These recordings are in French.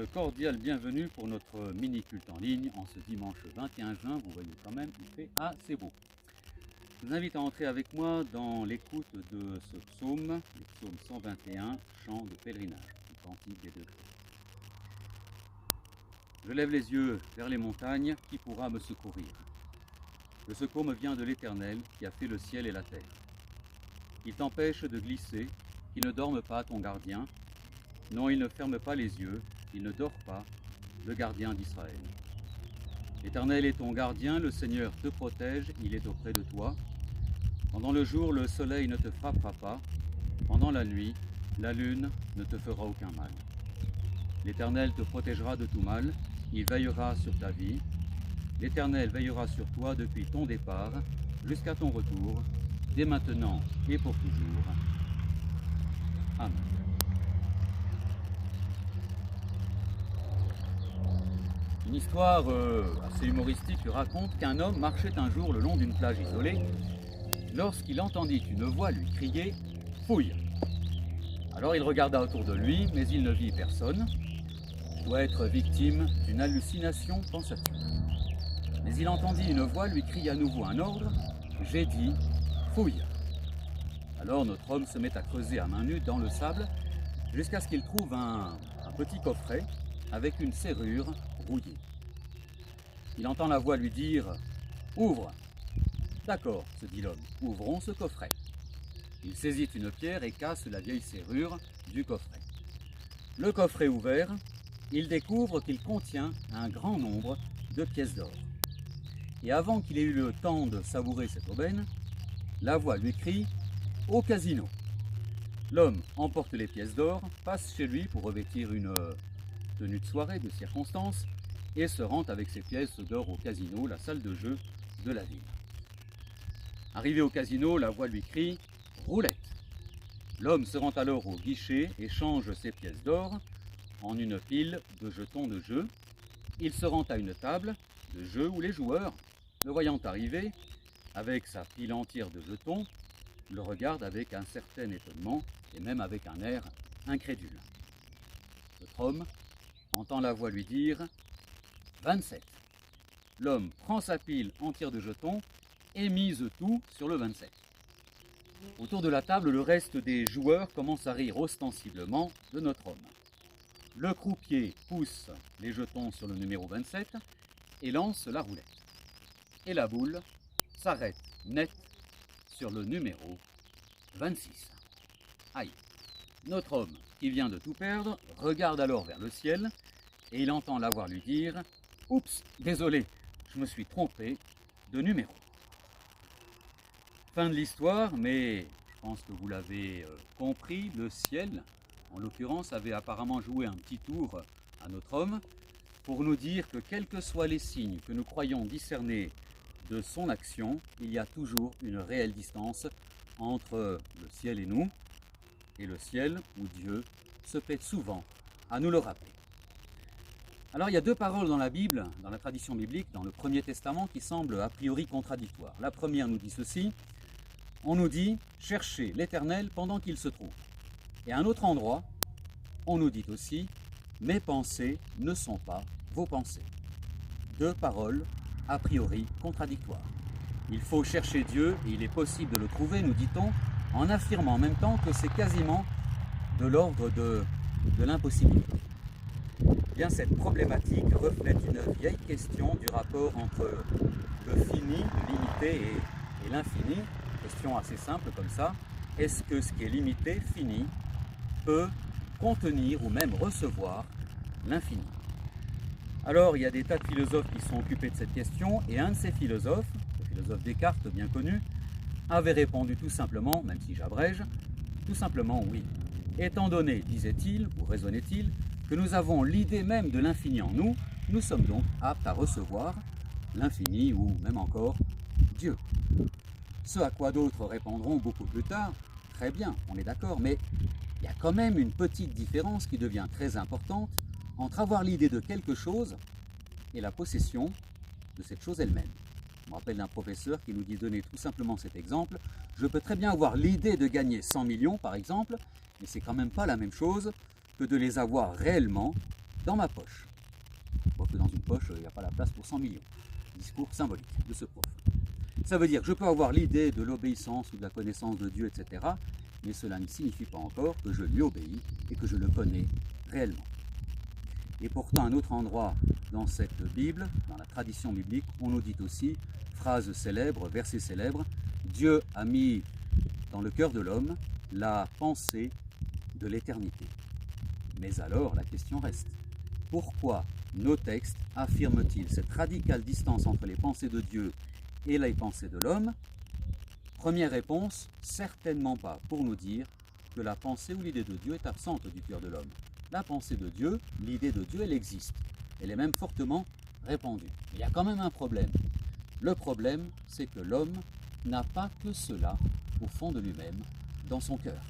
cordiale bienvenue pour notre mini-culte en ligne en ce dimanche 21 juin. Vous voyez quand même, il fait assez beau. Je vous invite à entrer avec moi dans l'écoute de ce psaume, le psaume 121, chant de pèlerinage, le cantique des deux cris. Je lève les yeux vers les montagnes, qui pourra me secourir? Le secours me vient de l'Éternel qui a fait le ciel et la terre. Il t'empêche de glisser, qu'il ne dorme pas ton gardien. Non, il ne ferme pas les yeux, il ne dort pas, le gardien d'Israël. L'Éternel est ton gardien, le Seigneur te protège, il est auprès de toi. Pendant le jour, le soleil ne te frappera pas, pendant la nuit, la lune ne te fera aucun mal. L'Éternel te protégera de tout mal, il veillera sur ta vie. L'Éternel veillera sur toi depuis ton départ jusqu'à ton retour, dès maintenant et pour toujours. Amen. Une histoire assez humoristique raconte qu'un homme marchait un jour le long d'une plage isolée lorsqu'il entendit une voix lui crier « Fouille !» Alors il regarda autour de lui, mais il ne vit personne. « Je dois être victime d'une hallucination, pensa-t-il. » Mais il entendit une voix lui crier à nouveau un ordre « J'ai dit, fouille !» Alors notre homme se met à creuser à main nue dans le sable jusqu'à ce qu'il trouve un petit coffret avec une serrure rouillée. Il entend la voix lui dire « Ouvre !» « D'accord, se dit l'homme, ouvrons ce coffret. » Il saisit une pierre et casse la vieille serrure du coffret. Le coffret ouvert, il découvre qu'il contient un grand nombre de pièces d'or. Et avant qu'il ait eu le temps de savourer cette aubaine, la voix lui crie « Au casino !» L'homme emporte les pièces d'or, passe chez lui pour revêtir une tenue de soirée de circonstance et se rend avec ses pièces d'or au casino, la salle de jeu de la ville. Arrivé au casino, la voix lui crie « Roulette !» L'homme se rend alors au guichet et change ses pièces d'or en une pile de jetons de jeu. Il se rend à une table de jeu où les joueurs, le voyant arriver, avec sa pile entière de jetons, le regardent avec un certain étonnement et même avec un air incrédule. Notre homme entend la voix lui dire « 27 !» L'homme prend sa pile entière de jetons et mise tout sur le 27. Autour de la table, le reste des joueurs commence à rire ostensiblement de notre homme. Le croupier pousse les jetons sur le numéro 27 et lance la roulette. Et la boule s'arrête net sur le numéro 26. Aïe! Notre homme, qui vient de tout perdre, regarde alors vers le ciel et il entend la voix lui dire « Oups, désolé, je me suis trompé de numéro. » Fin de l'histoire, mais je pense que vous l'avez compris, le ciel, en l'occurrence, avait apparemment joué un petit tour à notre homme pour nous dire que quels que soient les signes que nous croyons discerner de son action, il y a toujours une réelle distance entre le ciel et nous, et le ciel où Dieu se plaît souvent à nous le rappeler. Alors il y a deux paroles dans la Bible, dans la tradition biblique, dans le Premier Testament, qui semblent a priori contradictoires. La première nous dit ceci: on nous dit « cherchez l'Éternel pendant qu'il se trouve ». Et à un autre endroit, on nous dit aussi « mes pensées ne sont pas vos pensées ». Deux paroles a priori contradictoires. Il faut chercher Dieu et il est possible de le trouver, nous dit-on, en affirmant en même temps que c'est quasiment de l'ordre de l'impossibilité. Bien, cette problématique reflète une vieille question du rapport entre le fini, le limité et l'infini. Question assez simple comme ça. Est-ce que ce qui est limité, fini, peut contenir ou même recevoir l'infini? Alors, il y a des tas de philosophes qui sont occupés de cette question, et un de ces philosophes, le philosophe Descartes, bien connu, avait répondu tout simplement, même si j'abrège, tout simplement oui. Étant donné, disait-il, ou raisonnait-il, que nous avons l'idée même de l'infini en nous, nous sommes donc aptes à recevoir l'infini, ou même encore Dieu. Ce à quoi d'autres répondront beaucoup plus tard, très bien, on est d'accord, mais il y a quand même une petite différence qui devient très importante entre avoir l'idée de quelque chose et la possession de cette chose elle-même. Je me rappelle d'un professeur qui nous dit donner tout simplement cet exemple. Je peux très bien avoir l'idée de gagner 100 millions par exemple, mais c'est quand même pas la même chose que de les avoir réellement dans ma poche. Quoique dans une poche, il n'y a pas la place pour 100 millions. Discours symbolique de ce prof. Ça veut dire que je peux avoir l'idée de l'obéissance ou de la connaissance de Dieu, etc. Mais cela ne signifie pas encore que je lui obéis et que je le connais réellement. Et pourtant, à un autre endroit dans cette Bible, dans la tradition biblique, on nous dit aussi, phrase célèbre, verset célèbre, Dieu a mis dans le cœur de l'homme la pensée de l'éternité. Mais alors, la question reste, pourquoi nos textes affirment-ils cette radicale distance entre les pensées de Dieu et les pensées de l'homme? Première réponse, certainement pas pour nous dire que la pensée ou l'idée de Dieu est absente du cœur de l'homme. La pensée de Dieu, l'idée de Dieu, elle existe. Elle est même fortement répandue. Il y a quand même un problème. Le problème, c'est que l'homme n'a pas que cela au fond de lui-même, dans son cœur.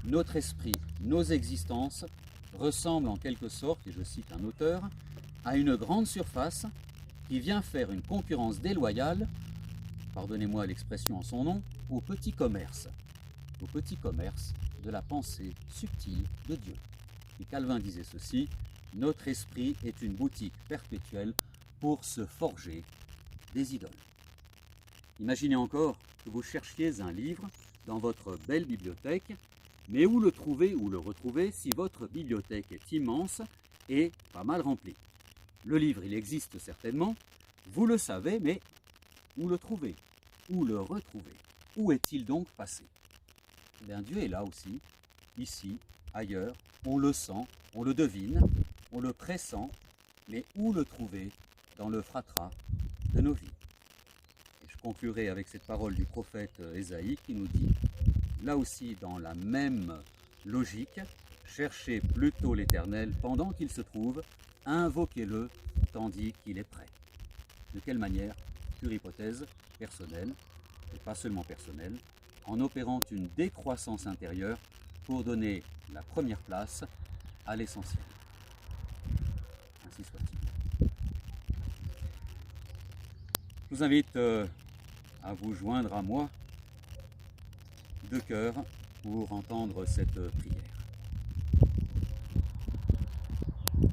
Notre esprit, nos existences ressemblent en quelque sorte, et je cite un auteur, à une grande surface qui vient faire une concurrence déloyale, pardonnez-moi l'expression en son nom, au petit commerce de la pensée subtile de Dieu. Et Calvin disait ceci, notre esprit est une boutique perpétuelle pour se forger des idoles. Imaginez encore que vous cherchiez un livre dans votre belle bibliothèque, mais où le trouver ou le retrouver si votre bibliothèque est immense et pas mal remplie. Le livre, il existe certainement, vous le savez, mais où le trouver? Où le retrouver? Où est-il donc passé? Eh bien, Dieu est là aussi, ici, ailleurs, on le sent, on le devine, on le pressent, mais où le trouver dans le fratras de nos vies? Et je conclurai avec cette parole du prophète Ésaïe qui nous dit, là aussi dans la même logique, cherchez plutôt l'Éternel pendant qu'il se trouve, invoquez-le tandis qu'il est prêt. De quelle manière? Pure hypothèse personnelle, et pas seulement personnelle, en opérant une décroissance intérieure pour donner la première place à l'essentiel. Ainsi soit-il. Je vous invite à vous joindre à moi de cœur pour entendre cette prière.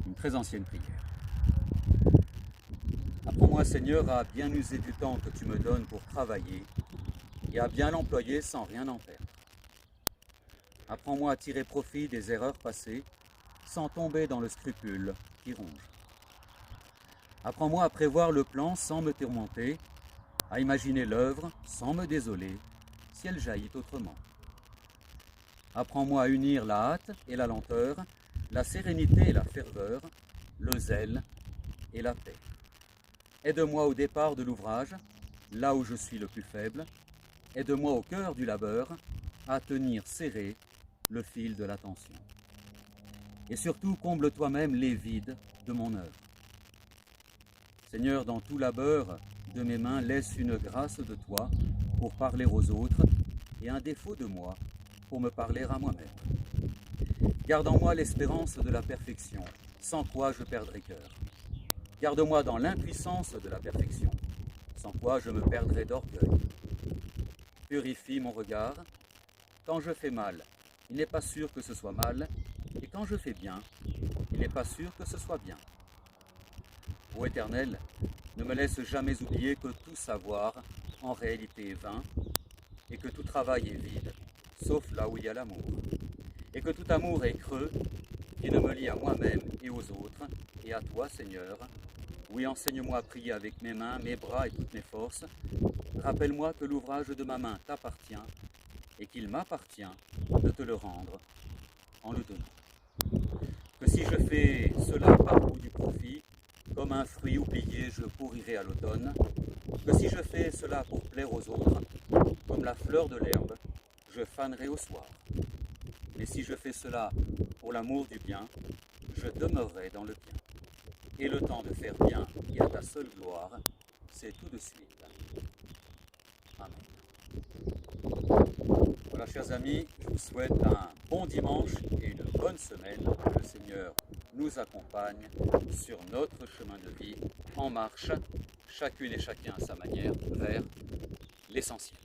Une très ancienne prière. Apprends-moi, Seigneur, à bien user du temps que tu me donnes pour travailler et à bien l'employer sans rien en perdre. Apprends-moi à tirer profit des erreurs passées sans tomber dans le scrupule qui ronge. Apprends-moi à prévoir le plan sans me tourmenter, à imaginer l'œuvre sans me désoler si elle jaillit autrement. Apprends-moi à unir la hâte et la lenteur, la sérénité et la ferveur, le zèle et la paix. Aide-moi au départ de l'ouvrage, là où je suis le plus faible. Aide-moi au cœur du labeur à tenir serré le fil de l'attention. Et surtout, comble toi-même les vides de mon œuvre. Seigneur, dans tout labeur de mes mains, laisse une grâce de toi pour parler aux autres et un défaut de moi pour me parler à moi-même. Garde en moi l'espérance de la perfection, sans quoi je perdrai cœur. Garde-moi dans l'impuissance de la perfection, sans quoi je me perdrai d'orgueil. Purifie mon regard. Quand je fais mal, il n'est pas sûr que ce soit mal, et quand je fais bien, il n'est pas sûr que ce soit bien. Ô Éternel, ne me laisse jamais oublier que tout savoir en réalité est vain, et que tout travail est vide, sauf là où il y a l'amour, et que tout amour est creux, qui ne me lie à moi-même et aux autres, et à toi, Seigneur. Oui, enseigne-moi à prier avec mes mains, mes bras et toutes mes forces. Rappelle-moi que l'ouvrage de ma main t'appartient, et qu'il m'appartient de te le rendre en le donnant. Que si je fais cela par goût du profit, comme un fruit oublié, je pourrirai à l'automne. Que si je fais cela pour plaire aux autres, comme la fleur de l'herbe, je fanerai au soir. Mais si je fais cela pour l'amour du bien, je demeurerai dans le bien. Et le temps de faire bien qui a ta seule gloire, c'est tout de suite. Amen. Voilà, chers amis, je vous souhaite un bon dimanche et une bonne semaine. Que le Seigneur nous accompagne sur notre chemin de vie, en marche, chacune et chacun à sa manière, vers l'essentiel.